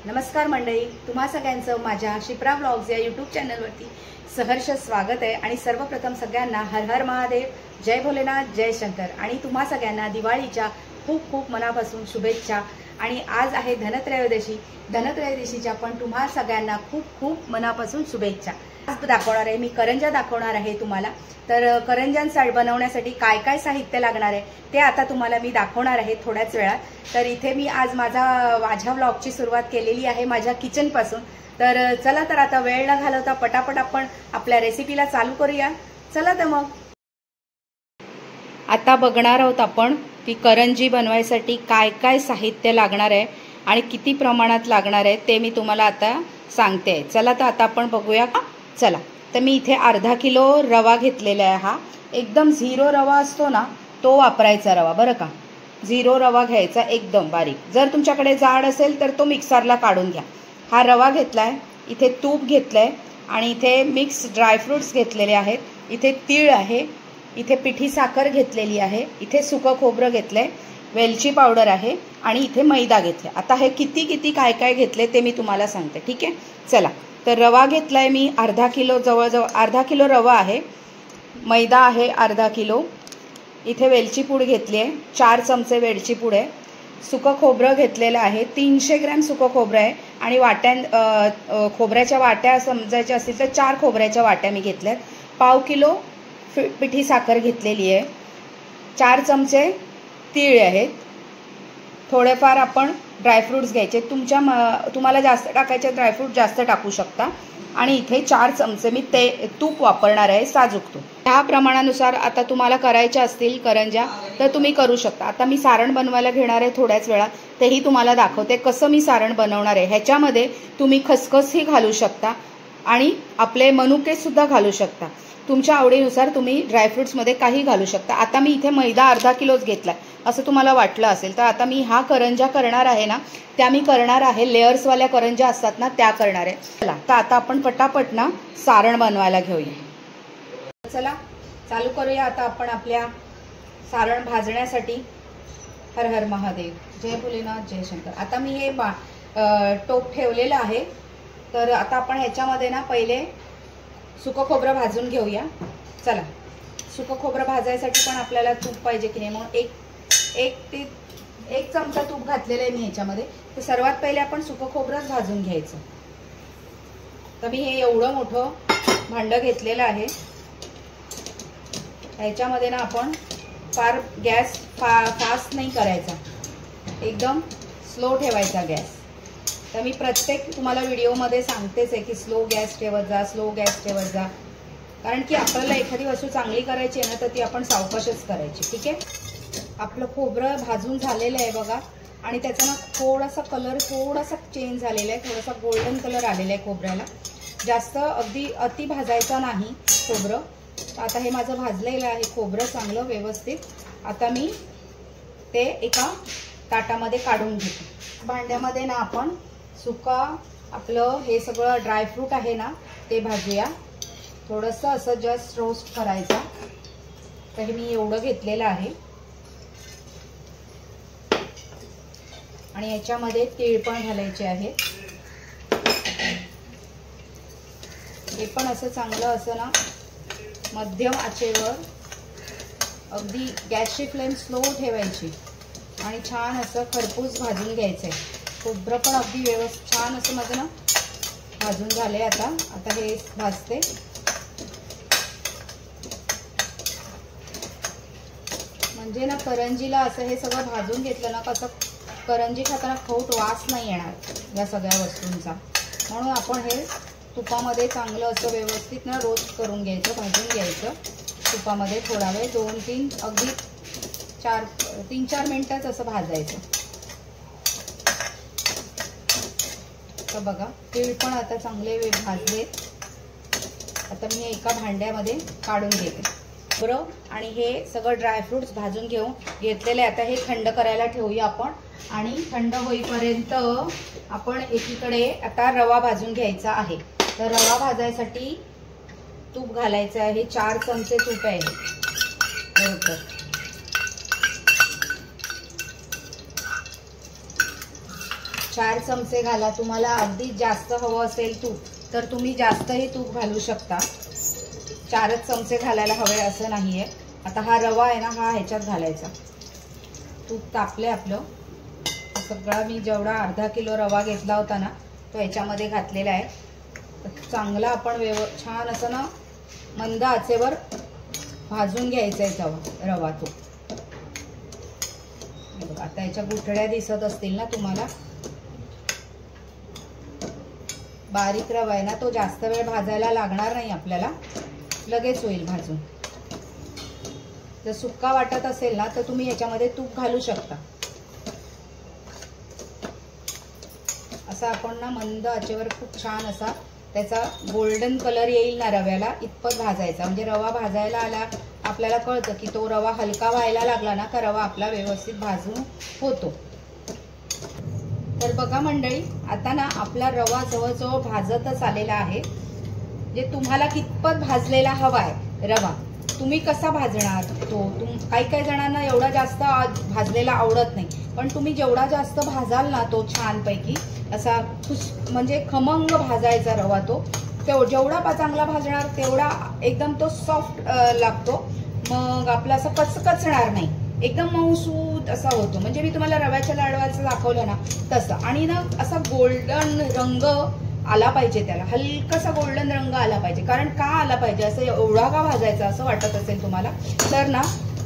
नमस्कार मंडळी, तुम्हा सगळ्यांचं माझ्या शिप्रा व्लॉग्स या यूट्यूब चॅनलवरती सहर्ष स्वागत आहे। आणि सर्वप्रथम सगळ्यांना हर हर महादेव, जय भोलेनाथ, जय शंकर। आणि तुम्हा सगळ्यांना दिवाळीच्या खूप खूप मनापासून शुभेच्छा। आणि आज आहे धनत्रयोदशी। धनत्रयोदशीच्या पण तुम्हा सगळ्यांना खूप खूप मनापासून शुभेच्छा। आज दाखवणार आहे मी करंजा दाखवणार आहे तुम्हाला। तर करंजांसाठी बनवण्यासाठी काय काय साहित्य लागणार आहे ते आता तुम्हाला मी दाखवणार आहे थोड्याच वेळात। तर इथे मी आज माझ्या व्लॉगची सुरुवात केलेली आहे माझ्या किचन पासून। तर चला तर आता वेळ न घालवता पटापट आपण आपल्या रेसिपीला चालू करूया। चला तर मग आता बघणार आहोत आपण की करंजी बनवायसाठी काय काय साहित्य लागणार आहे आणि किती प्रमाणात लागणार आहे ते मी तुम्हाला आता सांगते। चला तर आता आपण बघूया का। चला तर मी इथे अर्धा किलो रवा घेतलेला आहे। हा एकदम झिरो रवा असतो ना तो वापरायचा रवा, बरं का। झिरो रवा घ्यायचा एकदम बारीक। जर तुमच्याकडे जाड असेल तर तो मिक्सरला काढून घ्या। हा रवा घेतलाय, इथे तूप घेतलंय आणि इथे मिक्स ड्रायफ्रुट्स घेतलेले आहेत। इथे तीळ आहे, इथे पिठी साखर घेतलेली आहे, इथे सुकं खोबरं घेतलंय, वेलची पावडर आहे आणि इथे मैदा घेतलाय। आता हे किती काय काय घेतले ते मी तुम्हाला सांगते, ठीक आहे। चला तर रवा घेतलाय मी अर्धा किलो, जवळजवळ अर्धा किलो रवा आहे। मैदा आहे अर्धा किलो, इथे वेलची पूड घेतली आहे 4 चमचे वेलची पूड आहे। सुकं खोबरं घेतलेलं आहे 300 ग्रॅम सुकं खोबरं आहे। आणि खोबऱ्याच्या वाट्या समजायच्या असतील तर 4 खोबऱ्याच्या वाट्या मी घेतल्यात। पाव किलो पिठी साखर घेतलेली आहे, 4 चमचे तीळ आहेत, थोडेफार आपण ड्रायफ्रूट्स घ्यायचे। तुम्हाला जास्त टाकायचे ड्रायफ्रूट जास्त टाकू शकता। आणि इथे 4 चमचे मी तूप वापरणार आहे, साजूक तूप। ह्या प्रमाणानुसार आता तुम्हाला करायच्या असतील करंजा तर तुम्ही करू शकता। आता मी सारण बनवायला घेणार आहे थोड्याच वेळात, तेही तुम्हाला दाखवते कसं मी सारण बनवणार आहे। ह्याच्यामध्ये तुम्ही खसखसही घालू शकता आणि आपले मनुके सुद्धा घालू शकता। तुमच्या आवडीनुसार तुम्ही ड्रायफ्रुट्समध्ये काही घालू शकता। आता मी इथे मैदा अर्धा किलोच घेतला असं तुम्हाला वाटलं असेल तर आता मी हा करंजा करणार आहे ना, त्या मी करणार आहे लेयर्सवाल्या करंजा असतात ना त्या करणार आहे। चला तर आता आपण पटापट ना सारण बनवायला घेऊया। चला चालू करूया आता आपण आपल्या सारण भाजण्यासाठी। हर हर महादेव, जय भोलेनाथ, जय शंकर। आता मी हे टोप ठेवलेलं आहे। तर आता आपण ह्याच्यामध्ये ना पहिले सुकं खोबरं भाजून घेऊया। चला सुकं खोबरं भाजायसाठी पण आपल्याला तूप पाहिजे की नाही, म्हणून एक चमचा तूप घातलेलं आहे मी ह्याच्यामध्ये। तर सर्वात पहिले आपण सुकं खोबरंच भाजून घ्यायचं। तर मी हे एवढं मोठं भांडं घेतलेलं आहे। ह्याच्यामध्ये ना आपण फार गॅस फास्ट नाही करायचा, एकदम स्लो ठेवायचा गॅस। तर मी प्रत्येक तुम्हाला व्हिडिओमध्ये सांगतेच आहे की स्लो गॅस ठेवत जा, स्लो गॅस ठेवत जा। कारण की आपल्याला एखादी वस्तू चांगली करायची आहे ना तर ती आपण सावकाशच करायची, ठीक आहे। आपलं खोबरं भाजून झालेलं आहे बघा। आणि त्याचा ना थोडासा कलर थोडासा चेंज झालेला आहे, थोडासा गोल्डन कलर आलेला आहे खोबऱ्याला। जास्त अति भाजायचा नाही खोबरं। आता हे माझं भाजलेलं आहे खोबरं चांगलं व्यवस्थित। आता मी ते एका ताटामध्ये काढून घेते। भांड्यामध्ये ना आपण सुका आपलं हे सगळं ड्रायफ्रूट आहे ना ते भाजूया। थोडंसं असं जस्ट रोस्ट करायचा। तर हे मी एवढं घेतलेलं आहे। आणि याच्यामध्ये तीळ पण घालायचे आहे। हे पण असं चांगलं असं ना मध्यम आचेवर, अगदी गॅसची फ्लेम स्लो ठेवायची आणि छान असं खरपूस भाजून घ्यायचंय। खोबरं पण अगदी व्यवस्थित छान असं माझं ना भाजून झालंय। आता हे भाजते। म्हणजे ना करंजीला असं हे सगळं भाजून घेतलं ना कसं करंजी खाताना खौट वास नाही येणार या सगळ्या वस्तूंचा। म्हणून आपण हे तुपामध्ये चांगलं असं व्यवस्थित ना रोस्ट करून घ्यायचं, भाजून घ्यायचं तुपामध्ये थोडा वेळ, 2-3 अगदी 3-4 मिनिटच असं भाजायचं। तर बघा तीळ पण आता चांगले भाजले। आता मी एका भांड्यामध्ये काढून घेते बरं। आणि हे सगळं ड्रायफ्रुट्स भाजून घेतलेले आता हे थंड करायला ठेवूया आपण। आणि थंड होईपर्यंत आपण एकीकडे आता रवा भाजून घ्यायचा आहे। तर रवा भाजायसाठी तूप घालायचं आहे, 4 चमचे तूप आहे बरोबर। 4 चमचे घाला. तुम्हाला अगदी जास्त हवं असेल तूप तर तुम्ही जास्तही तूप घालू शकता. 4च चमचे घालायला हवे असं नाहीये. आता हा रवा आहे ना, हा ह्याच्यात घालायचा. तूप तापले आपलं. सगळा मी जेवढा अर्धा किलो रवा घेतला होता ना तो ह्याच्यामध्ये घातलेला आहे. चांगला आपण छान असं ना मंद आचेवर भाजून घ्यायचा आहे रवा तो. बघा आता याच्या गुठळ्या दिसत असतील ना तुम्हाला. बारीक रवा आहे ना, तो जास्त वेळ भाजायला लागणार नाही आपल्याला, लगेच होईल भाजून. जर सुक्का वाटत असेल ना तर तुम्ही याच्यामध्ये तूप घालू शकता. असा आपण ना मंद आचेवर खूप छान असा त्याचा गोल्डन कलर येईल ना रव्याला इतपत भाजायचा. म्हणजे रवा भाजायला आला आपल्याला कळतं की तो रवा हलका व्हायला लागला ना का रवा आपला व्यवस्थित भाजून होतो. तर बघा मंडळी, आता ना आपला रवा जवळजवळ भाजतच आलेला आहे. जे तुम्हाला कितपत भाजलेला हवा आहे रवा, तुम्ही कसा भाजणार तो. काही जणांना एवढा जास्त भाजलेला आवडत नाही, पण तुम्ही जेवढा जास्त भाजाल ना तो छानपैकी असा म्हणजे खमंग भाजायचा रवा तो. जेवढा चांगला भाजणार तेवढा एकदम तो सॉफ्ट लागतो. मग आपला असं कचकचणार नाही, एकदम मऊसूत असा होतो. म्हणजे मी तुम्हाला रव्याच्या लाडवाचं दाखवलं ना तसं. आणि ना असा गोल्डन रंग आला पाहिजे त्याला, हलकासा गोल्डन रंग आला पाहिजे. कारण का आला पाहिजे, असं एवढा का भाजायचा असं वाटत असेल तुम्हाला तर ना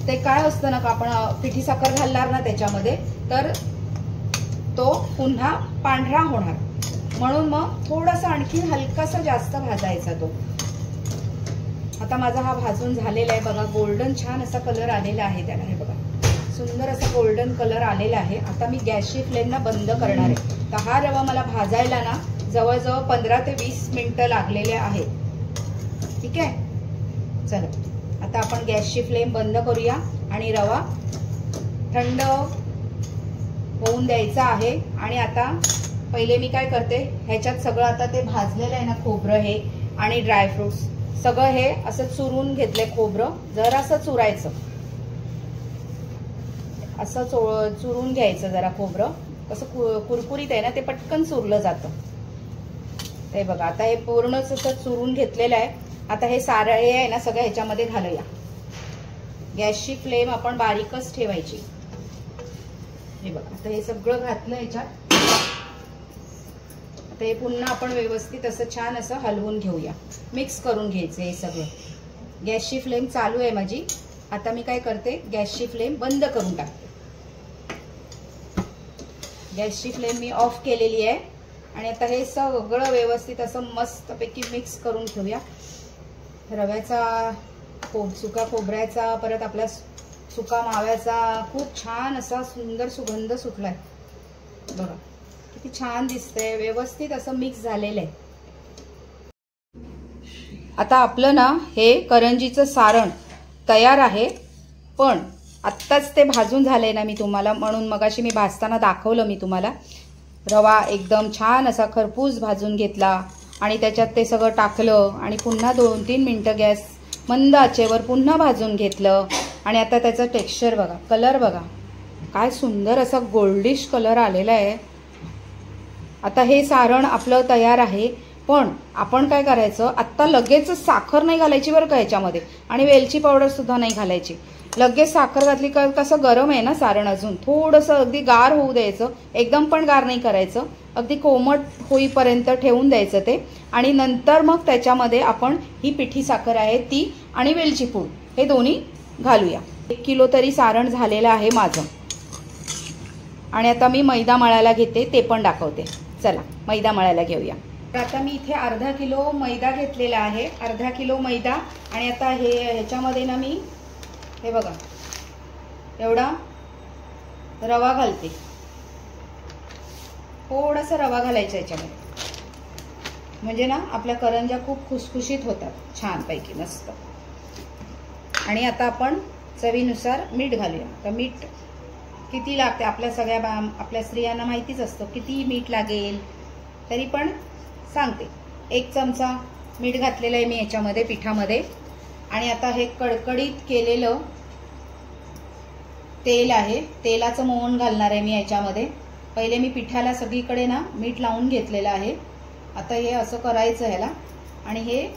ते काय असतं ना का आपण पिठी साखर घालणार ना त्याच्यामध्ये तर तो पुन्हा पांढरा होणार. म्हणून मग थोडासा आणखी हलकासा जास्त भाजायचा तो. आता माझा हा भाजून झालेला आहे बघा. गोल्डन छान असा कलर आलेला आहे त्याला. हे बघा सुंदर असा गोल्डन कलर आलेला आहे. आता मी गॅसची फ्लेम ना बंद करणार आहे. तर हा रवा मला भाजायला ना जवळजवळ 15 ते 20 मिनिटं लागलेले आहेत. ठीक आहे, चला आता आपण गॅसची फ्लेम बंद करूया आणि रवा थंड होऊन द्यायचा आहे. आणि आता पहिले मी काय करते, ह्याच्यात सगळं आता ते भाजलेलं आहे ना खोबरं हे आणि ड्रायफ्रुट्स सगळं हे असं चुरून घेतलंय. खोबरं जरासं चुरायचं, असं चुरून घ्यायचं जरा. खोबरं कसं कुरकुरीत आहे ना ते पटकन चुरलं जातं. हे बघा आता हे पूर्णच असं चुरून घेतलेलं आहे. आता हे सारं हे आहे ना सगळं ह्याच्यामध्ये घालूया. गॅसची फ्लेम आपण बारीकच ठेवायची. हे बघा आता हे सगळं घातलं ह्याच्यात. आता हे पुन्हा आपण व्यवस्थित असं छान असं हलवून घेऊया, मिक्स करून घ्यायचं हे सगळं. गॅसची फ्लेम चालू आहे माझी. आता मी काय करते, गॅसची फ्लेम बंद करून टाकते. गॅसची फ्लेम मी ऑफ केलेली आहे. आणि आता हे सगळं व्यवस्थित असं मस्तपैकी मिक्स करून ठेवूया. रव्याचा सुका खोबऱ्याचा परत आपल्या सुका माव्याचा खूप छान असा सुंदर सुगंध सुटलाय. बघा किती छान दिसतंय, व्यवस्थित असं मिक्स झालेलं आहे. आता आपलं ना हे करंजीचं सारण तयार आहे. पण आत्ताच ते भाजून झालंय ना मी तुम्हाला, म्हणून मगाशी मी भाजताना दाखवलं मी तुम्हाला. रवा एकदम छान असा खरपूस भाजून घेतला आणि त्याच्यात ते सगळं टाकलं आणि पुन्हा 2-3 मिनिटं गॅस मंद आचेवर पुन्हा भाजून घेतलं. आणि आता त्याचं टेक्स्चर बघा, कलर बघा काय सुंदर असा गोल्डिश कलर आलेला आहे. आता हे सारण आपलं तयार आहे. पण आपण काय करायचं, आत्ता लगेच साखर नाही घालायची बरं का याच्यामध्ये, आणि वेलची पावडर सुद्धा नाही घालायची. लगेच साखर घातली का कसं गरम आहे ना सारण, अजून थोडंसं अगदी गार होऊ द्यायचं. एकदम पण गार नाही करायचं, अगदी कोमट होईपर्यंत ठेवून द्यायचं ते. आणि नंतर मग त्याच्यामध्ये आपण ही पिठी साखर आहे ती आणि वेलची पूड हे दोन्ही घालूया. 1 किलो तरी सारण झालेलं आहे माझं. आणि आता मी मैदा मळायला घेते, ते पण दाखवते. चला मैदा मळायला घेऊया. तर आता मी इथे अर्धा किलो मैदा घेतलेला आहे. अर्धा किलो मैदा. आणि आता ह्याच्यामध्ये ना मी हे बघा एवढा रवा घालते. थोडासा रवा घालायचा याच्यामध्ये, म्हणजे ना आपल्या करंज्या खूप खुसखुशीत होतात छानपैकी मस्त. आणि आता आपण चवीनुसार मीठ घालूया. तर मीठ किती लागते आपल्या स्त्रियांना माहितीच असतं किती मीठ लागेल, तरी पण सांगते. 1 चमचा मीठ घातलेलं आहे मी याच्यामध्ये पिठामध्ये. आणि आता हे कडकडीत केलेलं तेल आहे, तेलाचं मोहन घालणार आहे मी याच्यामध्ये. पहिले मी पिठाला सगळीकडे ना मीठ लावून घेतलेलं आहे। आता हे असं करायचं ह्याला आणि हे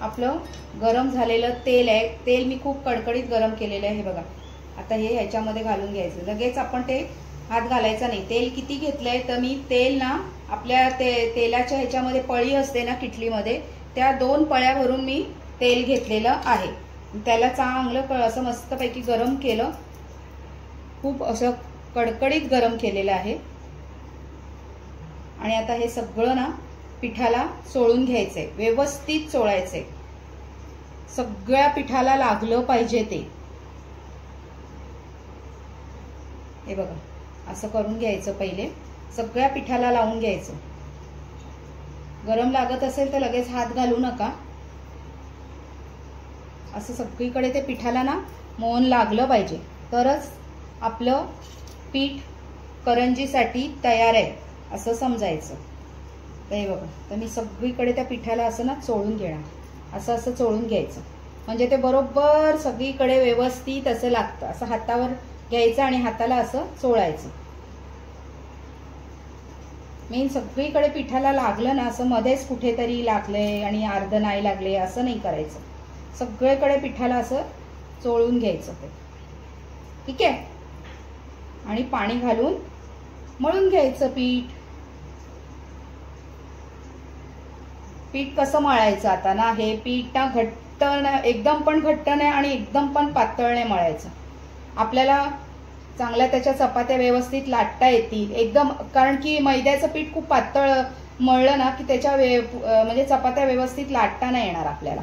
आपलं गरम झालेलं तेल आहे, तेल मी खूप कडकडीत गरम केलेलं आहे हे बघा। आता हे ह्याच्यामध्ये घालून घ्यायचं, लगेच आपण ते हात घालायचा नाही। तेल किती घेतलंय तर मी तेल ना आपल्या तेलाच्या ह्याच्यामध्ये पळी असते ना किटलीमध्ये, त्या 2 पळ्या भरून मी तेल घेतलेलं आहे। त्याला चांगलं असं मस्तपैकी गरम केलं, खूप असं कडकडीत गरम केलेलं आहे। आणि आता हे सगळं ना पिठाला चोळून घ्यायचंय, व्यवस्थित चोळायचंय, सगळ्या पिठाला लागलं पाहिजे ते। हे बघा असं करून घ्यायचं, पहिले सगळ्या पिठाला लावून घ्यायचं। गरम लागत असेल तर लगेच हात घालू नका, असं सगळीकडे ते पिठाला ना मोहन लागलं पाहिजे, तरच आपलं पीठ करंजीसाठी तयार आहे असं समजायचं। तर हे बघा, तर मी सगळीकडे त्या पिठाला असं ना चोळून घेणार, असं असं चोळून घ्यायचं, म्हणजे ते बरोबर सगळीकडे व्यवस्थित असं लागतं। असं हातावर घ्यायचं आणि हाताला असं चोळायचं। मेन सगळीकडे पिठाला लागलं ना, असं मध्येच कुठेतरी लागले आणि अर्ध नाही लागले असं नाही करायचं, सगळीकडे पिठाला असं चोळून घ्यायचं ते, ठीक आहे। आणि पाणी घालून मळून घ्यायचं पीठ। पीठ कसं मळायचं आता ना, हे पीठ ना घट्ट एकदम पण घट्ट नाही आणि एकदम पण पातळ नाही मळायचं। आपल्याला चांगल्या त्याच्या चपात्या व्यवस्थित लाटता येतील एकदम, कारण की मैद्याचं पीठ खूप पातळ मळलं ना की त्याच्या म्हणजे चपात्या व्यवस्थित लाटता नाही येणार आपल्याला,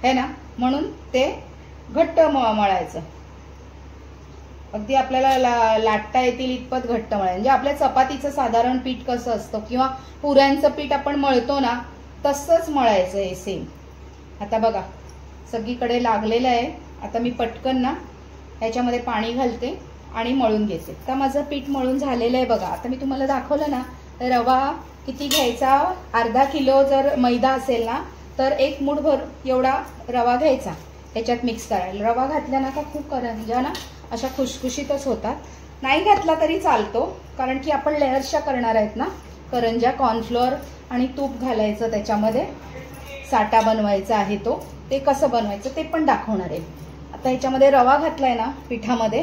है ना, म्हणून ते घट्ट मळायचं, अगदी आपल्याला लाटता येतील इतपत घट्ट मळायचं। म्हणजे आपल्या चपातीचं साधारण पीठ कसं असतं किंवा पुऱ्यांचं पीठ आपण मळतो ना तसंच मळायचं आहे सेम। आता बघा सगळीकडे लागलेलं आहे, आता मी पटकन ना ह्याच्यामध्ये पाणी घालते आणि मळून घेते। आता माझं पीठ मळून झालेलं आहे बघा। आता मी तुम्हाला दाखवलं ना, रवा किती घ्यायचा, अर्धा किलो जर मैदा असेल ना तर 1 मूठभर एवढा रवा घ्यायचा, ह्याच्यात मिक्स करायला। रवा घातला ना का खूप करंज्या ना अशा खुशखुशीतच होतात, नाही घातला तरी चालतो, कारण की आपण लेयर्सच्या करणार आहेत ना करंज्या। कॉर्नफ्लोअर आणि तूप घालायचं, त्याच्यामध्ये साठा बनवायचा आहे, ते कसं बनवायचं ते पण दाखवणार आहे। आता ह्याच्यामध्ये रवा घातलाय ना पिठामध्ये,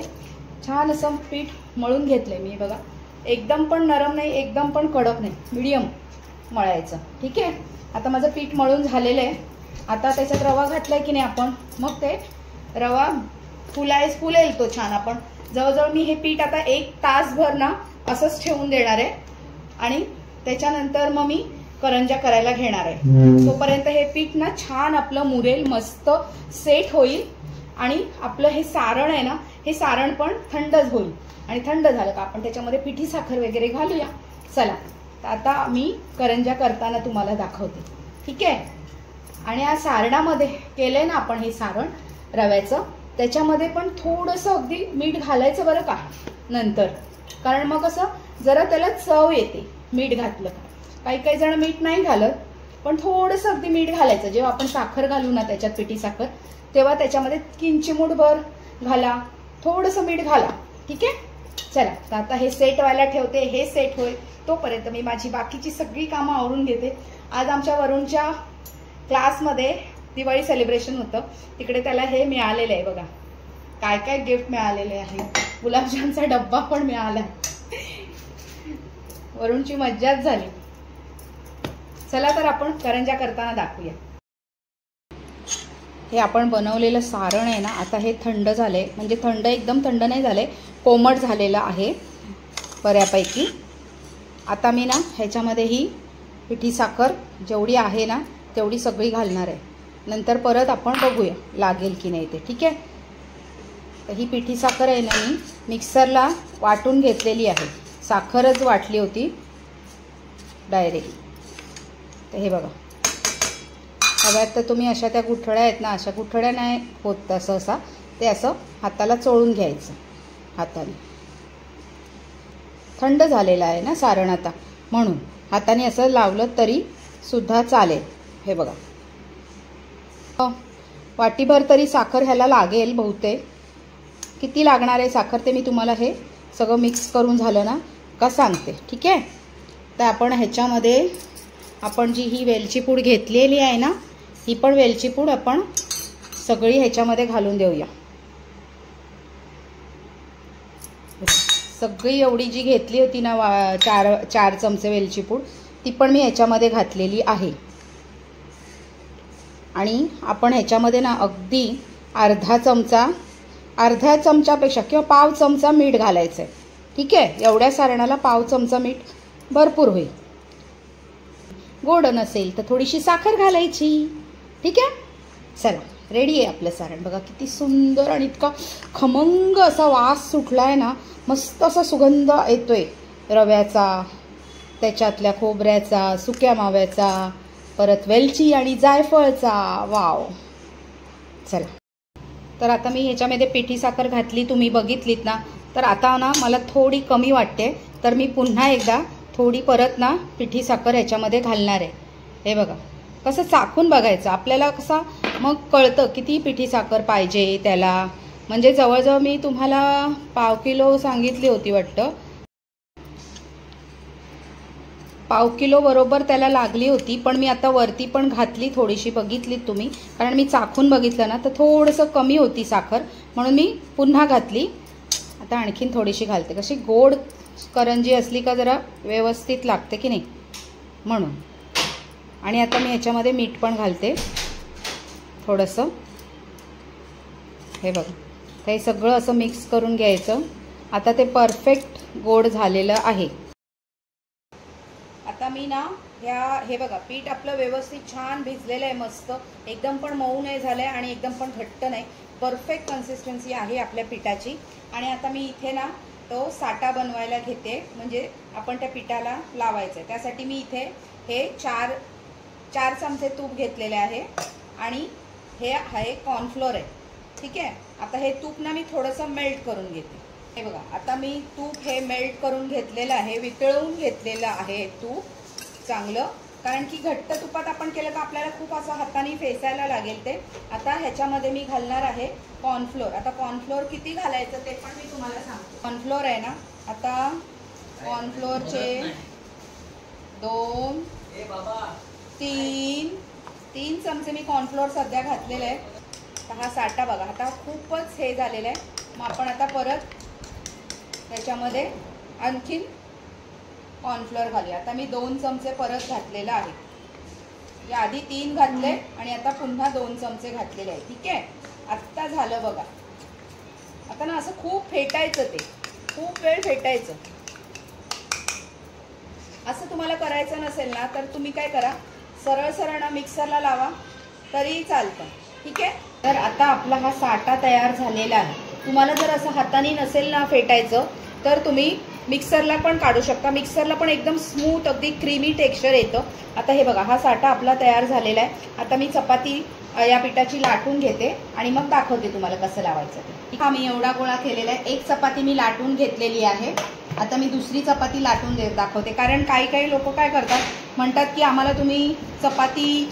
छान असं पीठ मळून घेतलंय मी बघा, एकदम पण नरम नाही एकदम पण कडक नाही, मीडियम मळायचं, ठीक आहे। आता माझं पीठ मळून झालेलं आहे। आता त्याच्यात रवा घातलाय की नाही आपण, मग ते रवा फुलेल तो छान। आपण जवळजवळ मी हे पीठ आता 1 तासभर ना असंच ठेवून देणार आहे आणि त्याच्यानंतर मग मी करंज्या करायला घेणार आहे। तोपर्यंत हे पीठ ना छान आपलं मुरेल, मस्त सेट होईल आणि आपलं हे सारण आहे ना, हे सारण पण थंडच होईल। आणि थंड झालं का आपण त्याच्यामध्ये पिठी साखर वगैरे घालूया। चला आता मी करंज्या करताना तुम्हाला दाखवते, ठीक आहे। आणि या सारणामध्ये केलंय ना आपण हे सारण रव्याचं, त्याच्यामध्ये पण थोडंसं अगदी मीठ घालायचं बरं का नंतर, कारण मग कसं जरा त्याला चव येते मीठ घातलं का। काही जण मीठ नाही घालत, पण थोडंसं अगदी मीठ घालायचं। जेव्हा आपण साखर घालू ना त्याच्यात पिठी साखर, तेव्हा त्याच्यामध्ये किंचिमूठभर घाला, थोडंसं मीठ घाला, ठीक आहे। चला तर आता हे सेट व्हायला ठेवते, हे सेट होईल तोपर्यंत मी माझी बाकीची सगळी कामं आवरून घेते। आज आमच्या वरुणच्या क्लासमध्ये दिवाळी सेलिब्रेशन होतं, तिकडे त्याला हे मिळालेलं आहे बघा, काय काय गिफ्ट मिळालेले आहे। गुलाबजामचा डब्बा पण मिळाला, वरुणची मज्जाच झाली। चला तर आपण करंज्या करताना दाखवूया। हे आपण बनवलेलं सारण आहे ना, आता हे थंड झाले, म्हणजे थंड एकदम थंड नाही झाले, कोमट झालेलं आहे बऱ्यापैकी। आता मी ना ह्याच्यामध्ये ही पिठी साखर जेवढी आहे ना तेवढी सगळी घालणार आहे, नंतर परत आपण बघूया लागेल की नाही ते, ठीक आहे। तर ही पिठी साखर आहे ना मी मिक्सरला वाटून घेतलेली आहे, साखरच वाटली होती डायरेक्ट। तर हे बघा, हव्यात तर तुम्ही अशा त्या गुठळ्या आहेत ना, अशा गुठळ्या नाही होत तसं असा, ते असं हाताला चोळून घ्यायचं हाताने। थंड झालेलं आहे ना सारण आता, म्हणून हाताने असं लावलं तरी सुद्धा चालेल। हे बघा वाटीभर तरी साखर ह्याला लागेल बहुतेक, किती लागणार आहे साखर ते मी तुम्हाला हे सगळं मिक्स करून झालं ना का सांगते, ठीक आहे. तर आपण ह्याच्यामध्ये आपण जी ही वेलची पूड घेतलेली आहे ना, ही पण वेलची पूड आपण सगळी ह्याच्यामध्ये घालून देऊया. सगळी एवढी जी घेतली होती ना 4 चमचे वेलची पूड, ती पण मी ह्याच्यामध्ये घातलेली आहे. आणि आपण ह्याच्यामध्ये ना अगदी अर्ध्या चमच्यापेक्षा किंवा पाव चमचा मीठ घालायचं आहे, ठीक आहे. एवढ्या सारणाला पाव चमचा मीठ भरपूर होईल. गोड नसेल तर थोडीशी साखर घालायची, ठीक आहे. चला, रेडी आहे आपलं सारण. बघा किती सुंदर आणि इतका खमंग असा वास सुटला आहे ना, मस्त असा सुगंध येतोय रव्याचा, त्याच्यातल्या खोबऱ्याचा, सुक्या माव्याचा, परत वेलची आणि जायफळचा. वाव. चला, तर आता मी ह्याच्यामध्ये पिठी साखर घातली, तुम्ही बघितलीत ना. तर आता ना मला थोडी कमी वाटते, तर मी पुन्हा एकदा थोडी परत ना पिठी साखर ह्याच्यामध्ये घालणार आहे. हे बघा, कसं चाखून बघायचं आपल्याला, कसा मग कळतं किती पिठी साखर पाहिजे त्याला. म्हणजे जवळजवळ मी तुम्हाला पाव किलो सांगितली होती वाटतं, पाव किलो बरोबर त्याला लागली होती. पण मी आता वरती पण घातली थोडीशी, बघितलीत तुम्ही, कारण मी चाखून बघितलं ना तर थोडंसं कमी होती साखर, म्हणून मी पुन्हा घातली. आता आणखीन थोडीशी घालते, कशी गोड करंजी असली का जरा व्यवस्थित लागते की नाही, म्हणून. आणि आता मी ह्याच्यामध्ये मीठ पण घालते थोडंसं. हे बघा, हे सगळं असं मिक्स करून घ्यायचं. आता ते परफेक्ट गोड झालेलं आहे. आता मी ना हे बघा, पीठ आपलं व्यवस्थित छान भिजलेलं आहे, मस्त एकदम पण मऊ नाही झालंय आणि एकदम पण घट्ट नाही, परफेक्ट कन्सिस्टन्सी आहे आपल्या पिठाची. आणि आता मी इथे ना तो साठा बनवायला घेते, म्हणजे आपण त्या पिठाला लावायचं आहे. त्यासाठी मी इथे हे 4 चमचे तूप घेतलेले आहे आणि हे आहे कॉर्नफ्लोअर आहे, ठीक आहे. आता हे तूप ना मी थोडंसं मेल्ट करून घेते. हे बघा, आता मी तूप हे मेल्ट करून घेतलेलं आहे, वितळवून घेतलेलं आहे तूप चांगलं, कारण की घट्ट तुपात आपण केलं तर आपल्याला खूप असं हाताने फेसायला लागेल ते. आता ह्याच्यामध्ये मी घालणार आहे कॉर्नफ्लोअर. आता कॉर्नफ्लोअर किती घालायचं ते पण मी तुम्हाला सांगते. कॉर्नफ्लोअर आहे ना, आता कॉर्नफ्लोअरचे 2 3 चमचे मी कॉर्नफ्लोअर सध्या घातलेलं आहे. तर हा साठा बघा आता खूपच हे झालेला आहे. मग आपण आता परत त्याच्यामध्ये आणखीन कॉर्नफ्लोअर घालूया. आता मी 2 चमचे परत घातलेलं आहे, या आधी 3 घातले आणि आता पुन्हा 2 चमचे घातलेले आहे, ठीक आहे. आत्ता झालं बघा. आता ना असं खूप फेटायचं, ते खूप वेळ फेटायचं. असं तुम्हाला करायचं नसेल ना तर तुम्ही काय करा, सरळ ना मिक्सरला लावा तरी चालतं, ठीक आहे. तर आता आपला हा साठा तयार झालेला आहे. तुम्हाला जर असं हाताने नसेल ना फेटायचं तर तुम्ही मिक्सरला पण काढू शकता. मिक्सरला पण एकदम स्मूथ अगदी क्रीमी टेक्स्चर येतं. आता हे बघा, हा साठा आपला तयार झालेला आहे. आता मी चपाती या पिठाची लाटून घेते आणि मग दाखवते तुम्हाला कसं लावायचं ते. हा मी एवढा गोळा केलेला आहे. एक चपाती मी लाटून घेतलेली आहे. आता मी दुसरी चपाती लाटून दाखवते, कारण काही लोक काय करतात, म्हणतात की आम्हाला तुम्ही चपाती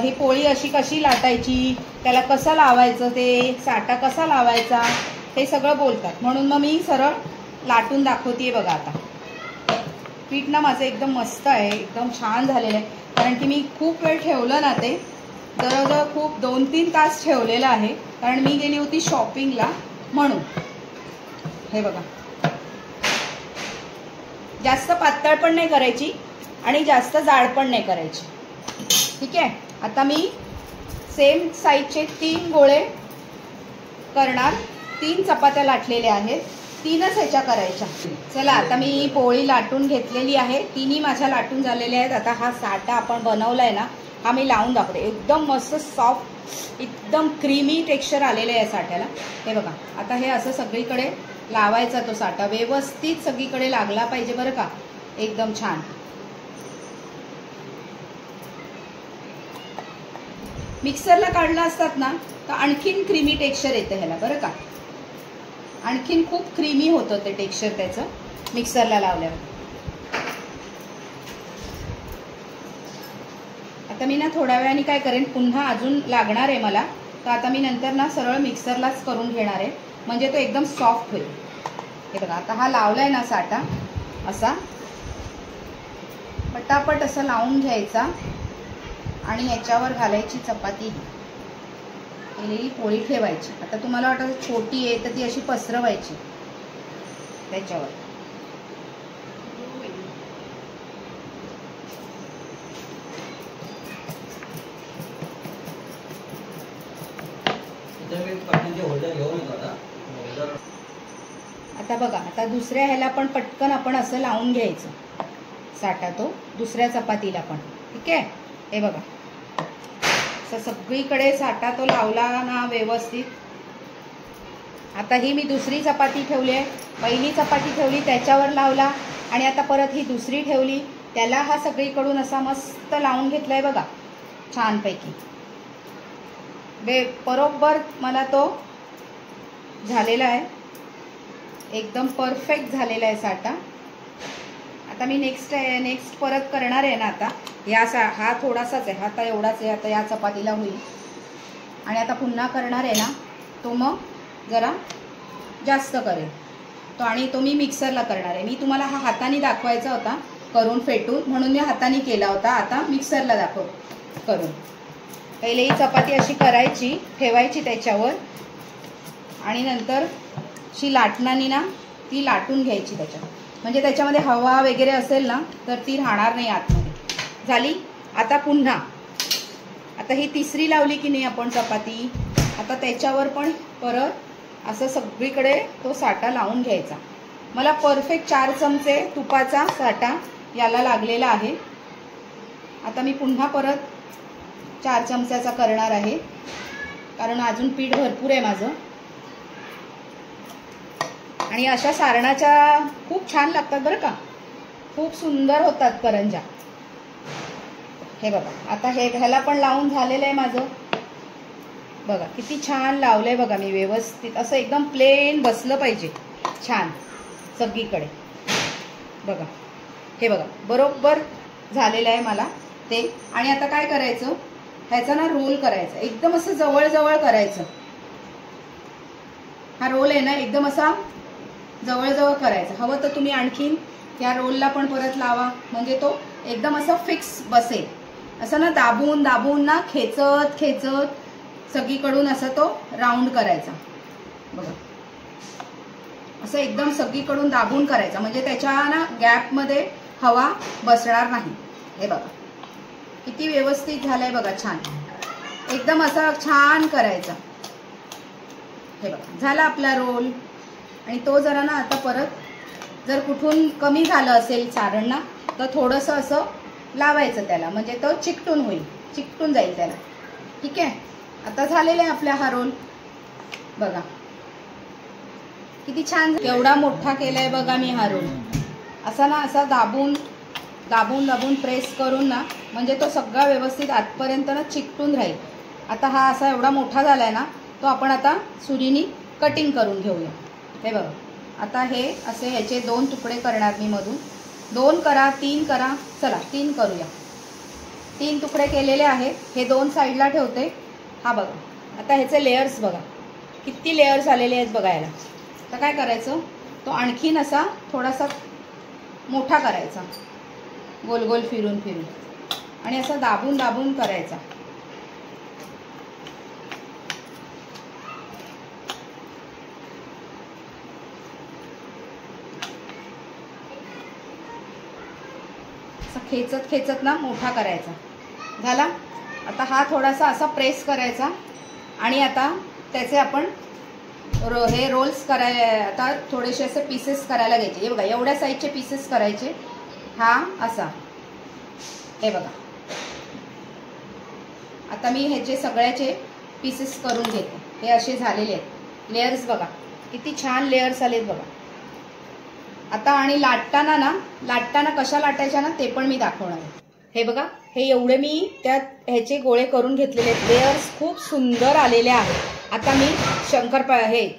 ही पोळी अशी कशी लाटायची, त्याला कसं लावायचं, ते साठा कसा लावायचा, हे सगळं बोलतात. म्हणून मग मी सरळ लाटून दाखवते. बघा, आता पीठ ना माझं एकदम मस्त आहे, एकदम छान झालेलं आहे, कारण की मी खूप वेळ ठेवलं ना, ते जवळजवळ खूप 2-3 तास ठेवलेलं आहे, कारण मी गेली होती शॉपिंगला म्हणून. हे बघा, जास्त पातळ पण नाही करायची आणि जास्त जाड पण नाही करायची, ठीक आहे. आता मी सेम साईजचे 3 गोळे करणार. 3 चपात्या लाटलेल्या आहेत, 3च ह्याच्या करायच्या. चला, आता मी पोळी लाटून घेतलेली आहे, 3ही माझ्या लाटून झालेल्या आहेत. आता हा साठा आपण बनवलाय ना, हा मी लावून दाखवते. एकदम मस्त सॉफ्ट, एकदम क्रीमी टेक्स्चर आलेलं आहे साठ्याला. हे बघा, आता हे असं सगळीकडे लावायचा, तो साठा व्यवस्थित सगळीकडे लागला पाहिजे बरं का, एकदम छान. मिक्सरला काढला असतात ना तर आणखीन क्रीमी टेक्स्चर येतं ह्याला बरं का, आणखीन खूप क्रीमी होतं ते टेक्स्चर त्याचं मिक्सरला लावल्यावर. आता मी ना थोड्या वेळाने काय करेन, पुन्हा अजून लागणार आहे मला, तर आता मी नंतर ना सरळ मिक्सरलाच करून घेणार आहे, म्हणजे तो एकदम सॉफ्ट होईल. हे बघा, आता हा लावलाय ना साठा, असा पटापट असं लावून घ्यायचा आणि याच्यावर घालायची चपाती, केलेली पोळी ठेवायची. आता तुम्हाला वाटत छोटी आहे तर ती अशी पसरवायची त्याच्यावर. आता बघा, आता दुसऱ्या ह्याला पण पटकन आपण असं लावून घ्यायचं साठा, तो दुसऱ्या चपातीला पण. ठीक आहे, हे बघा असं सगळीकडे साठा तो लावला ना व्यवस्थित. आता ही मी दुसरी चपाती ठेवली आहे, पहिली चपाती ठेवली त्याच्यावर लावला आणि आता परत ही दुसरी ठेवली, त्याला हा सगळीकडून असा मस्त लावून घेतलाय बघा छानपैकी. बरोबर मला तो झालेला आहे, एकदम परफेक्ट झालेला आहे साठा. आता मी नेक्स्ट परत करणार आहे ना. आता हा थोडासाच आहे, आता एवढाच आहे, आता या चपातीला होईल. आणि आता पुन्हा करणार आहे ना तो मग जरा जास्त करेल तो, आणि तो मी मिक्सरला करणार आहे. मी तुम्हाला हा हाताने दाखवायचा होता करून फेटून, म्हणून मी हाताने केला होता. आता मिक्सरला करून. पहिले ही चपाती अशी करायची, ठेवायची त्याच्यावर, आणि नंतर अशी लाटणानी ना ती लाटून घ्यायची त्याच्यात, म्हणजे त्याच्यामध्ये हवा वगैरे असेल ना तर ती राहणार नाही आतमध्ये. झाली. आता पुन्हा आता ही तिसरी लावली की नाही आपण चपाती, आता त्याच्यावर पण परत असं सगळीकडे तो साठा लावून घ्यायचा. मला परफेक्ट 4 चमचे तुपाचा साठा याला लागलेला आहे. आता मी पुन्हा परत 4 चमच्याचा करणार आहे, कारण अजून पीठ भरपूर आहे माझं. आणि अशा सारणाच्या खूप छान लागतात बरं का, खूप सुंदर होतात करंज्या. हे बघा, आता ह्याला पण लावून झालेलं आहे माझं. बघा किती छान लावलंय बघा मी व्यवस्थित, असं एकदम प्लेन बसलं पाहिजे छान सगळीकडे. बघा हे बघा बरोबर झालेलं आहे मला ते. आणि आता काय करायचं, ह्याचा ना रोल करायचा, एकदम असं जवळ करायचं. हा रोल आहे ना एकदम असा जवळ करायचा. हवं तर तुम्ही आणखीन या रोलला पण परत लावा, म्हणजे तो एकदम असा फिक्स बसेल. असं ना दाबून ना खेचत सगळीकडून असं तो राऊंड करायचा. बघा असं एकदम सगळीकडून दाबून करायचा, म्हणजे त्याच्या ना गॅपमध्ये हवा बसणार नाही. हे बघा किती व्यवस्थित झालंय बघा, छान एकदम असं छान करायचा. हे बघा झाला आपला रोल. आणि तो जरा ना आता परत जर कुठून कमी झालं असेल सारण ना तर थोडंसं असं लावायचं त्याला, म्हणजे तो चिकटून जाईल त्याला. ठीक आहे, आता झालेला आहे आपला हा रोल. बघा किती छान, केवढा मोठा केलाय बघा मी हा रोल. असा ना असा दाबून प्रेस करून ना, म्हणजे तो सगळा व्यवस्थित आतपर्यंत ना चिकटून राहील. आता हा असा एवढा मोठा झालाय ना, तो आपण आता सुरीनी कटिंग करून घेऊया. हे बघा, आता हे असे ह्याचे 2 तुकडे करणार मी मधून. 2 करा, 3 करा, चला 3 करूया. 3 तुकडे केलेले आहेत. हे 2 साईडला ठेवते. हा बघा आता ह्याचे लेयर्स बघा किती लेयर्स आलेले आहेत बघा याला. आता काय करायचं, तो आणखीन असा थोडासा मोठा करायचा, गोल फिरून आणि असं दाबून करायचा. खेचत ना मोठा करायचा. झाला. आता हा थोडासा असा प्रेस करायचा आणि आता त्याचे आपण हे रोल्स आता थोडेसे असे पीसेस करायला घ्यायचे. हे बघा एवढ्या साईजचे पीसेस करायचे. हा असा, हे बघा आता मी ह्याचे सगळ्याचे पीसेस करून घेते. हे असे झालेले आहेत लेयर्स. बघा किती छान लेयर्स आलेत बघा. आता आणि लाटताना कशा लाटायच्या ना ते पण मी दाखवणार आहे. हे बघा, हे एवढे मी त्यात ह्याचे गोळे करून घेतलेले आहेत. लेयर्स खूप सुंदर आलेले आहेत. आता मी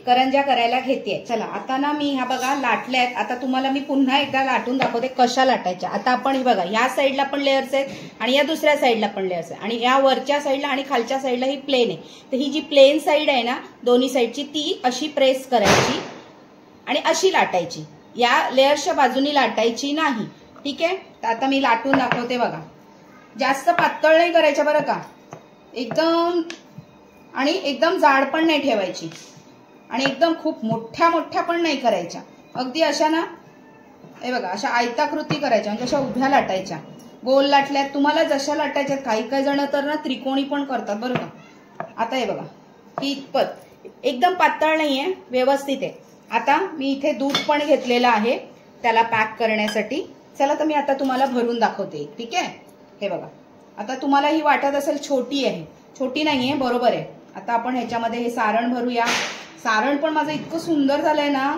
करंज्या करायला घेते. चला आता ना मी ह्या बघा लाटल्या आहेत. आता तुम्हाला मी पुन्हा एकदा लाटून दाखवते कशा लाटायच्या. आता आपण हे बघा या साईडला पण लेयर्स आहेत आणि या दुसऱ्या साईडला पण लेयर्स आहेत आणि या वरच्या साईडला आणि खालच्या साईडला ही प्लेन आहे. तर ही जी प्लेन साईड आहे ना दोन्ही साईडची ती अशी प्रेस करायची आणि अशी लाटायची. या लेअर्सच्या बाजूनी लाटायची नाही, ठीक आहे. तर आता मी लाटून दाखवते बघा. जास्त पातळ नाही करायच्या बरं का, एकदम, आणि एकदम जाड पण नाही ठेवायची, आणि एकदम खूप मोठ्या मोठ्या पण नाही करायच्या. अगदी अशा ना, हे बघा, अशा आयताकृती करायच्या, म्हणजे अशा उभ्या लाटायच्या. गोल लाटल्यात तुम्हाला जशा लाटायच्यात, काही काही जण तर ना त्रिकोणी पण करतात बरं का. आता हे बघा, ही इतपत एकदम पातळ नाहीये, व्यवस्थित आहे. आता मी इथे दूध पण घेतलेलं आहे त्याला पॅक करण्यासाठी. चला तर मी आता तुम्हाला भरून दाखवते, ठीक आहे. हे बघा, आता तुम्हाला ही वाटत असेल छोटी आहे, छोटी नाहीये, बरोबर आहे. आता आपण ह्याच्यामध्ये हे सारण भरूया. सारण पण माझं इतकं सुंदर झालंय ना,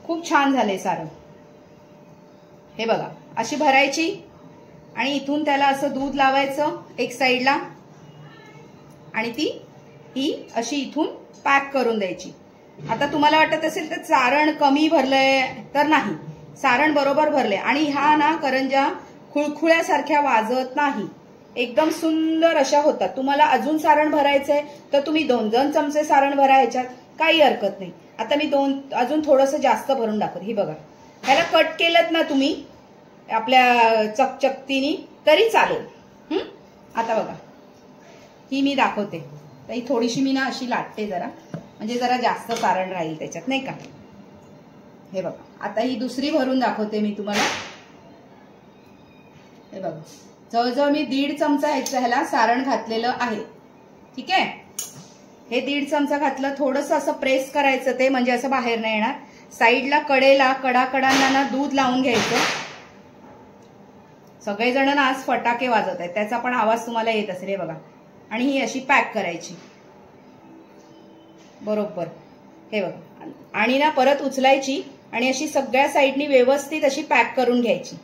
खूप छान झालंय सारण. हे बघा, अशी भरायची आणि इथून त्याला असं दूध लावायचं एक साईडला, आणि ती ही अशी इथून पॅक करून द्यायची. आता तुम्हाला वाटत असेल तर सारण कमी भरलंय, तर नाही, सारण बरोबर भरलंय. आणि ह्या ना करंज्या खुळखुळ्यासारख्या वाजत नाही, एकदम सुंदर अशा होतात. तुम्हाला अजून सारण भरायचंय तर तुम्ही 2 चमचे सारण भरा, ह्याच्यात काही हरकत नाही. आता मी अजून थोडंसं जास्त भरून दाखवते. ही बघा, ह्याला कट केलं ना तुम्ही आपल्या चकचकतीने तरी चालेल. आता बघा, ही मी दाखवते. तर ही थोडीशी मी ना अशी लाटते जरा, म्हणजे जरा जास्त सारण राहील त्याच्यात, नाही का. हे बघा, आता ही दुसरी भरून दाखवते मी तुम्हाला. हे बघा, जवळजवळ मी 1.5 चमचा ह्याला सारण घातलेलं आहे, ठीक आहे. हे 1.5 चमचा घातलं, थोडंसं असं प्रेस करायचं ते, म्हणजे असं बाहेर नाही येणार. साईडला कडेला कडाकडांना ना दूध लावून घ्यायचं. सगळेजण ना आज फटाके वाजवत आहेत, त्याचा पण आवाज तुम्हाला येत असेल. हे बघा, आणि ही अशी पॅक करायची बरोबर. हे बघा, आणि ना परत उचलायची आणि अशी सगळ्या साईडनी व्यवस्थित अशी पॅक करून घ्यायची.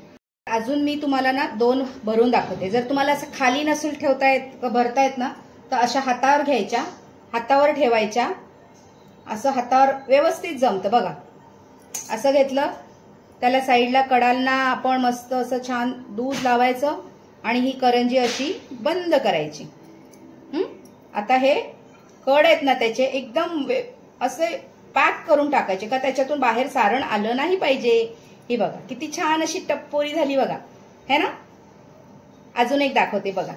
अजून मी तुम्हाला ना 2 भरून दाखवते. जर तुम्हाला असं खाली नसून ठेवता येत, भरता येत ना, तर अशा हातावर घ्यायच्या, हातावर ठेवायच्या, असं हातावर व्यवस्थित जमतं बघा. असं घेतलं, त्याला साईडला कडांना आपण मस्त असं छान दूध लावायचं, आणि ही करंजी अशी बंद करायची. आता हे कड आहेत ना त्याचे एकदम असे पॅक करून टाकायचे, का त्याच्यातून बाहेर सारण आलं नाही पाहिजे. ही बघा, किती छान अशी टप्पोरी झाली बघा, है ना. अजून एक दाखवते बघा,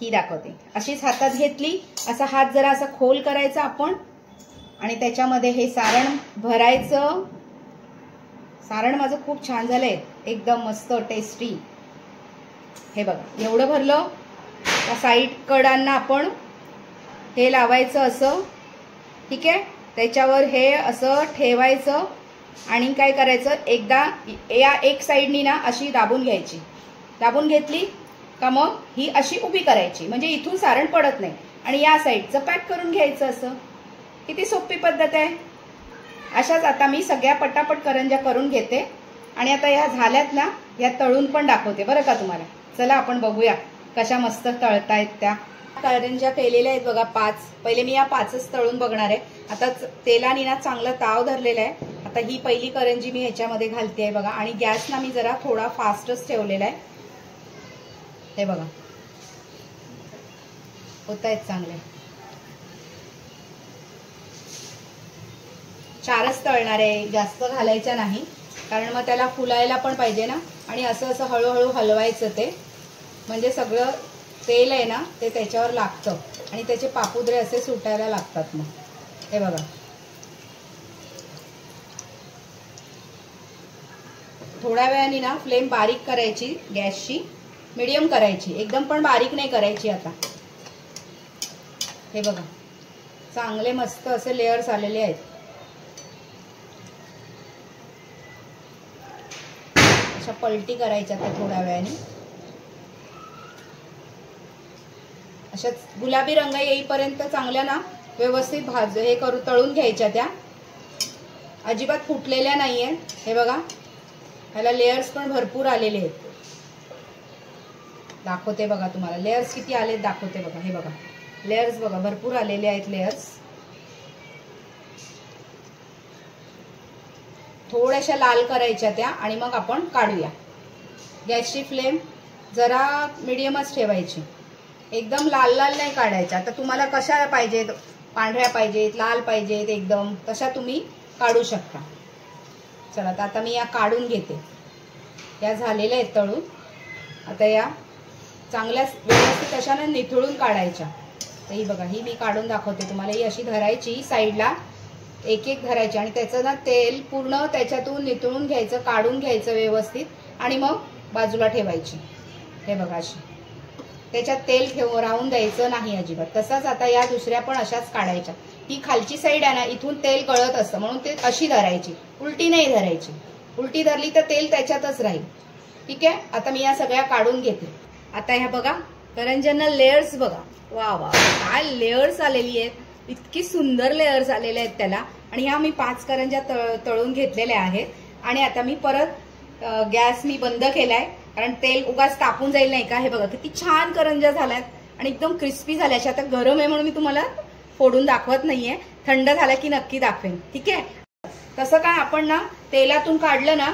ही दाखवते. अशीच हातात घेतली, असा हात जरा असा खोल करायचा आपण, आणि त्याच्यामध्ये हे सारण भरायचं. सारण माझं खूप छान झालंय, एकदम मस्त टेस्टी. हे बघा, एवढं भरलं. साईड कडांना आपण हे लावायचं असं, ठीक आहे. त्याच्यावर हे असं ठेवायचं, आणि काय करायचं, एकदा या एक साईडनी ना अशी दाबून घ्यायची. दाबून घेतली का मग ही अशी उभी करायची, म्हणजे इथून सारण पडत नाही, आणि या साईडचं पॅक करून घ्यायचं. असं किती सोपी पद्धत आहे. अशाच आता मी सगळ्या पटापट करंज्या करून घेते, आणि आता या झाल्यात ना, या तळून पण दाखवते बरं का तुम्हाला. चला आपण बघूया कशा मस्त तळतायत त्या. करंज्या केलेल्या आहेत बघा 5. पहिले मी या 5च तळून बघणार आहे. आता तेलाने ना चांगला ताव धरलेला आहे. आता ही पहिली करंजी मी ह्याच्यामध्ये घालते आहे बघा, आणि गॅस ना मी जरा थोडा फास्टच ठेवलेला आहे. हे बघा, होत आहेत चांगले. 4च तळणार आहे, जास्त घालायच्या नाही, कारण मग त्याला फुलायला पण पाहिजे ना. आणि असं असं हळूहळू हलवायचं ते, म्हणजे सगळं तेल आहे ना ते त्याच्यावर लागतं, आणि त्याचे पापुद्रे असे सुटायला लागतात मग. हे बघा, थोड्या वेळाने ना फ्लेम बारीक करायची, गॅसची मीडियम करायची, एकदम पण बारीक नाही करायची. आता हे बघा, चांगले मस्त असे लेयर्स आलेले आहेत. अशा पलटी करायच्या त्या थोड्या वेळाने, अशाच गुलाबी रंग येईपर्यंत चांगल्या ना व्यवस्थित हे करू तळून घ्यायच्या. त्या अजिबात फुटलेल्या नाहीये. हे बघा, ह्याला लेयर्स पण भरपूर आलेले आहेत. दाखवते बघा तुम्हाला लेयर्स किती आलेत, दाखवते बघा. हे बघा, लेयर्स बघा भरपूर आलेले आहेत लेयर्स. थोड्याशा लाल करायच्या त्या, आणि मग आपण काढूया. गॅसची फ्लेम जरा मीडियमच ठेवायची, एकदम लाल लाल नाही काढायच्या. आता तुम्हाला कशा पाहिजेत, पांढऱ्या पाहिजेत, लाल पाहिजेत एकदम, तशा तुम्ही काढू शकता. चला तर आता मी या काढून घेते. या झालेल्या आहेत तळून. आता या चांगल्या व्यवस्थित अशाने निथळून काढायच्या. तर ही बघा, ही मी काढून दाखवते तुम्हाला. ही अशी धरायची साईडला, एक एक धरायची आणि त्याचं ना तेल पूर्ण त्याच्यातून निथळून घ्यायचं, काढून घ्यायचं व्यवस्थित आणि मग बाजूला ठेवायची. हे बघा अशी, त्याच्यात तेल राहून द्यायचं नाही अजिबात. तसंच आता या दुसऱ्या पण अशाच काढायच्या. ती खालची साईड आहे ना, इथून तेल गळत असतं म्हणून ते अशी धरायची, उलटी नाही धरायची. उलटी धरली तर तेल त्याच्यातच राहील. ठीक आहे. आता मी या सगळ्या काढून घेते. आता ह्या बघा करंज्यांना लेयर्स बघा. वा वा, काय लेयर्स आलेली आहेत. इतकी सुंदर लेयर्स आलेले आहेत त्याला. आणि ह्या मी 5 करंज्या तळून घेतलेल्या आहेत. आणि आता मी परत गॅस मी बंद केलाय, कारण तेल उगाच तापून जाईल नाही का. हे बघा किती छान करंज्या झाल्यात आणि एकदम क्रिस्पी झाल्या. आता गरम आहे म्हणून मी तुम्हाला फोडून दाखवत नाहीये, थंड झाल्या की नक्की दाखवेन. ठीक आहे. तसं काय आपण ना तेलातून काढलं ना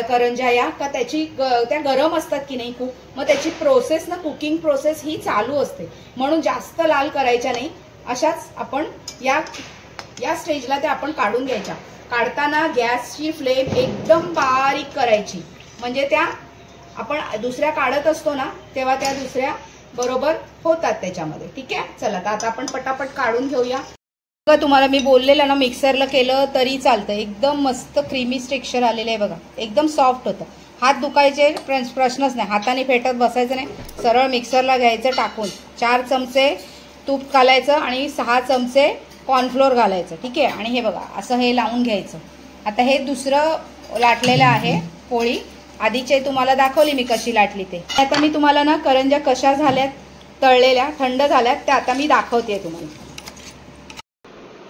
करंज्या या का त्याची त्या गरम असतात की नाही खूप, मग त्याची प्रोसेस ना, कुकिंग प्रोसेस ही चालू असते. म्हणून जास्त लाल करायच्या नाही. अशाच आपण या स्टेजला त्या आपण काढून घ्यायच्या. काढताना गॅसची फ्लेम एकदम बारीक करायची, म्हणजे त्या आपण दुसऱ्या काढत असतो ना तेव्हा त्या दुसऱ्या बरोबर होतात त्याच्यामध्ये. ठीक आहे. चला तर आता आपण पटापट काढून घेऊया. तुम्हाला मी बोललेलं ना, मिक्सरला केलं तरी चालतं. एकदम मस्त क्रीमी टेक्स्चर आलेलं आहे बघा. एकदम सॉफ्ट होतं. हात दुखायचे प्रश्नच नाही. हाताने फेटत बसायचं नाही. सरळ मिक्सरला घ्यायचं टाकून. 4 चमचे तूप घालायचं आणि 6 चमचे कॉर्नफ्लोअर घालायचं. ठीक आहे. आणि हे बघा असं हे लावून घ्यायचं. आता हे दुसरं लाटलेलं आहे पोळी. आधीचे तुम्हाला दाखवली मी कशी लाटली ते. आता मी तुम्हाला ना करंज्या कशा झाल्यात तळलेल्या, थंड झाल्यात, त्या आता मी दाखवते तुम्हाला.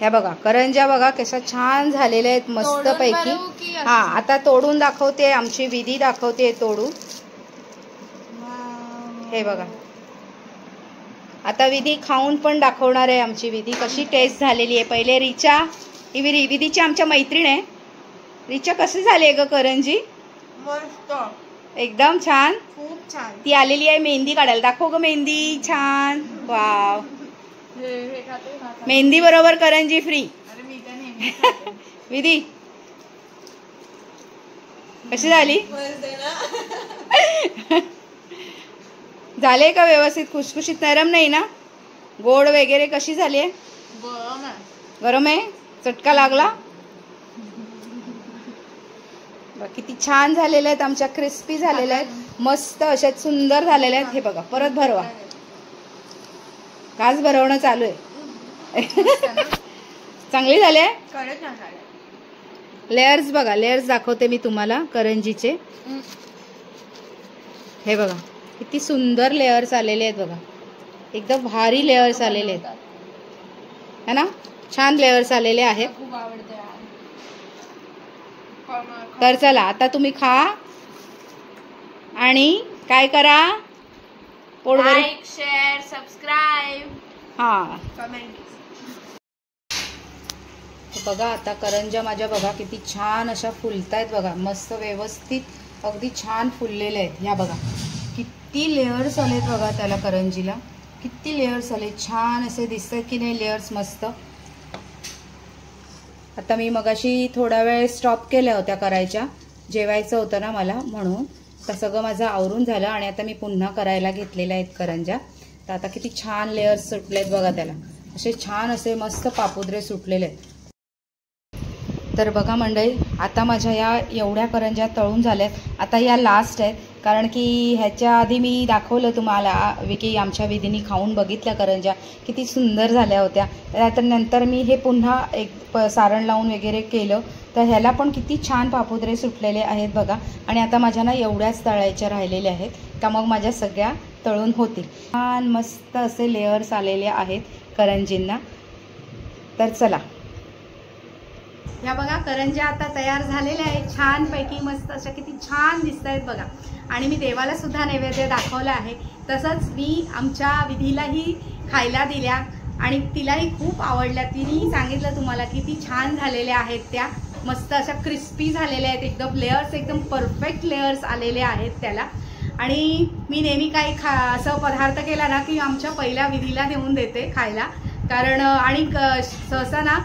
ह्या बघा करंज्या बघा कशा छान झालेल्या आहेत मस्त पैकी. हा, आता तोडून दाखवते. आमची विधी दाखवते तोडून. हे बघा, आता विधी खाऊन पण दाखवणार आहे. आमची विधी कशी टेस्ट झालेली आहे. पहिले रिचा, ही विधीची आमच्या मैत्रीण आहे. रिचा कशी झाली ग करंजी? मस्त, एकदम छान, खूप छान. ती आलेली आहे मेहंदी काढायला. दाखव ग मेहंदी. छान. वाव, मेहंदी बरोबर करंजी फ्री. विधी कशी झाली? झाले का व्यवस्थित? खुशखुशीत, नरम नाही ना? गोड वगैरे कशी झाली आहे? गरम आहे. चटका लागला. किती छान झालेल्या आहेत आमच्या. क्रिस्पी झालेल्या आहेत, मस्त अशा सुंदर झालेल्या आहेत. हे बघा, परत भरवा. काच भरवणं चालू आहे. चांगली झाले. लेयर्स बघा, लेयर्स दाखवते मी तुम्हाला करंजीचे. हे बघा किती सुंदर लेयर्स आलेले आहेत बघा. एकदम भारी लेयर्स आलेले आहेत है ना. छान लेयर्स आलेले आहेत. तर चला आता तुम्ही खा आणि काय करा, लाईक, शेअर, सबस्क्राईब, हा, कमेंट. बघा आता करंज्या माझ्या बघा किती छान अशा फुलतायत बघा. मस्त व्यवस्थित अगदी छान फुललेले आहेत. ह्या बघा किती लेयर्स आलेत बघा त्याला करंजीला. किती लेयर्स आले, छान असे दिसत आहेत की नाही लेयर्स. मस्त. आता मी मगाशी थोडा वेळ स्टॉप केल्या होत्या करायच्या, जेवायचं होतं ना मला म्हणून. तर सगळं माझं आवरून झालं आणि आता मी पुन्हा करायला घेतलेल्या आहेत करंज्या. तर आता किती छान लेयर्स सुटलेत बघा त्याला. असे छान असे मस्त पापुद्रे सुटलेले आहेत. तर बघा मंडळी, आता माझ्या या एवढ्या करंज्या तळून झाल्यात. आता या लास्ट आहेत, कारण की ह्याच्या आधी मी दाखवलं तुम्हाला की आमच्या विधीनी खाऊन बघितल्या करंज्या किती सुंदर झाल्या होत्या. तर नंतर मी हे पुन्हा एक सारण लावून वगैरे केलं, तर ह्याला पण किती छान पापुद्रे सुटलेले आहेत बघा. आणि आता माझ्या ना एवढ्याच तळायच्या राहिलेल्या आहेत का मग माझ्या सगळ्या तळून होतील. छान मस्त असे लेयर्स आलेले आहेत करंजींना. तर चला, ह्या बघा करंज्या आता तयार झालेल्या आहेत छानपैकी. मस्त अशा किती छान दिसत आहेत बघा. आणि मी देवाला सुद्धा नैवेद्य दाखवला आहे. तसंच मी आमच्या विधीलाही खायला दिल्या आणि तिलाही खूप आवडल्या. तिनेही सांगितलं तुम्हाला किती छान झालेल्या आहेत त्या. मस्त अशा क्रिस्पी झालेल्या आहेत एकदम. लेयर्स एकदम परफेक्ट लेयर्स आलेले आहेत त्याला. आणि मी नेहमी काही असं पदार्थ केला ना की आमच्या पहिल्या विधीला देऊन देते खायला. कारण आणि सहसा ना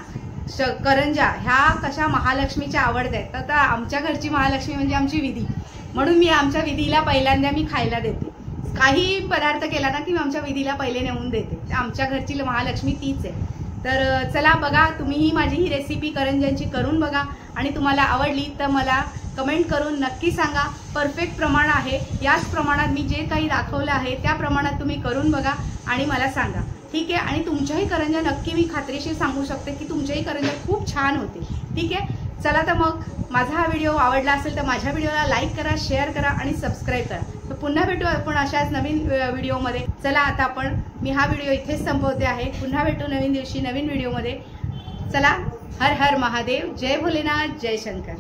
करंजा ह्या कशा महालक्ष्मीच्या आवडत आहेत. तर आमच्या घरची महालक्ष्मी म्हणजे आमची विधी, म्हणून मी आमच्या विधीला पहिल्यांदा मी खायला देते. काही पदार्थ केला ना की मी आमच्या विधीला पहिले नेऊन देते. आमच्या घरची महालक्ष्मी तीच आहे. तर चला बघा, तुम्हीही माझी ही रेसिपी करंज्यांची करून बघा आणि तुम्हाला आवडली तर मला कमेंट करून नक्की सांगा. परफेक्ट प्रमाण आहे, याच प्रमाणात मी जे काही दाखवलं आहे त्या प्रमाणात तुम्ही करून बघा आणि मला सांगा. ठीक आहे. आणि तुमच्याही करंज्या नक्की मी खात्रीशीर सांगू शकते की तुमच्याही करंज्या खूप छान होतील. ठीक आहे. चला तर मग माझा हा व्हिडिओ आवडला असेल तर माझ्या व्हिडिओला लाईक करा, शेअर करा आणि सबस्क्राईब करा. तर पुन्हा भेटू आपण अशाच नवीन व्हिडिओमध्ये. चला आता मी हा व्हिडिओ इथेच संपवते आहे. पुन्हा भेटू नवीन दिवशी नवीन व्हिडिओमध्ये. चला, हर हर महादेव, जय भोलेनाथ, जय शंकर.